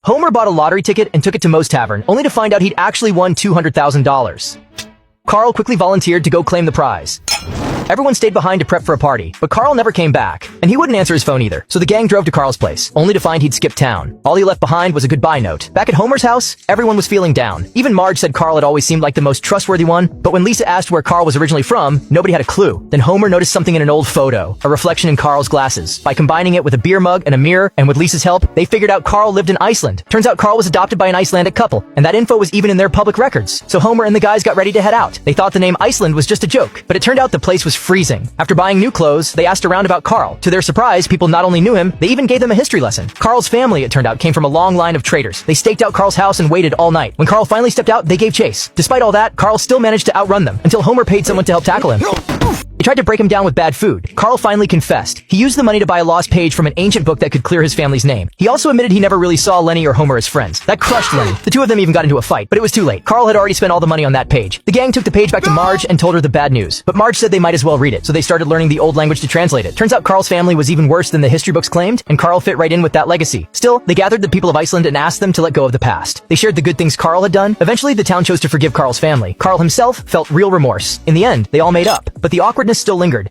Homer bought a lottery ticket and took it to Moe's Tavern, only to find out he'd actually won $200,000. Carl quickly volunteered to go claim the prize. Everyone stayed behind to prep for a party, but Carl never came back, and he wouldn't answer his phone either. So the gang drove to Carl's place, only to find he'd skipped town. All he left behind was a goodbye note. Back at Homer's house, everyone was feeling down. Even Marge said Carl had always seemed like the most trustworthy one, but when Lisa asked where Carl was originally from, nobody had a clue. Then Homer noticed something in an old photo, a reflection in Carl's glasses. By combining it with a beer mug and a mirror, and with Lisa's help, they figured out Carl lived in Iceland. Turns out Carl was adopted by an Icelandic couple, and that info was even in their public records. So Homer and the guys got ready to head out. They thought the name Iceland was just a joke, but it turned out the place was freezing. After buying new clothes, they asked around about Carl. To their surprise, people not only knew him, they even gave them a history lesson. Carl's family, it turned out, came from a long line of traders. They staked out Carl's house and waited all night. When Carl finally stepped out, they gave chase. Despite all that, Carl still managed to outrun them, until Homer paid someone to help tackle him. They tried to break him down with bad food. Carl finally confessed. He used the money to buy a lost page from an ancient book that could clear his family's name. He also admitted he never really saw Lenny or Homer as friends. That crushed Lenny. The two of them even got into a fight, but it was too late. Carl had already spent all the money on that page. The gang took the page back to Marge and told her the bad news. But Marge said they might as well read it, so they started learning the old language to translate it. Turns out Carl's family was even worse than the history books claimed, and Carl fit right in with that legacy. Still, they gathered the people of Iceland and asked them to let go of the past. They shared the good things Carl had done. Eventually, the town chose to forgive Carl's family. Carl himself felt real remorse. In the end, they all made up, but the awkwardness still lingered.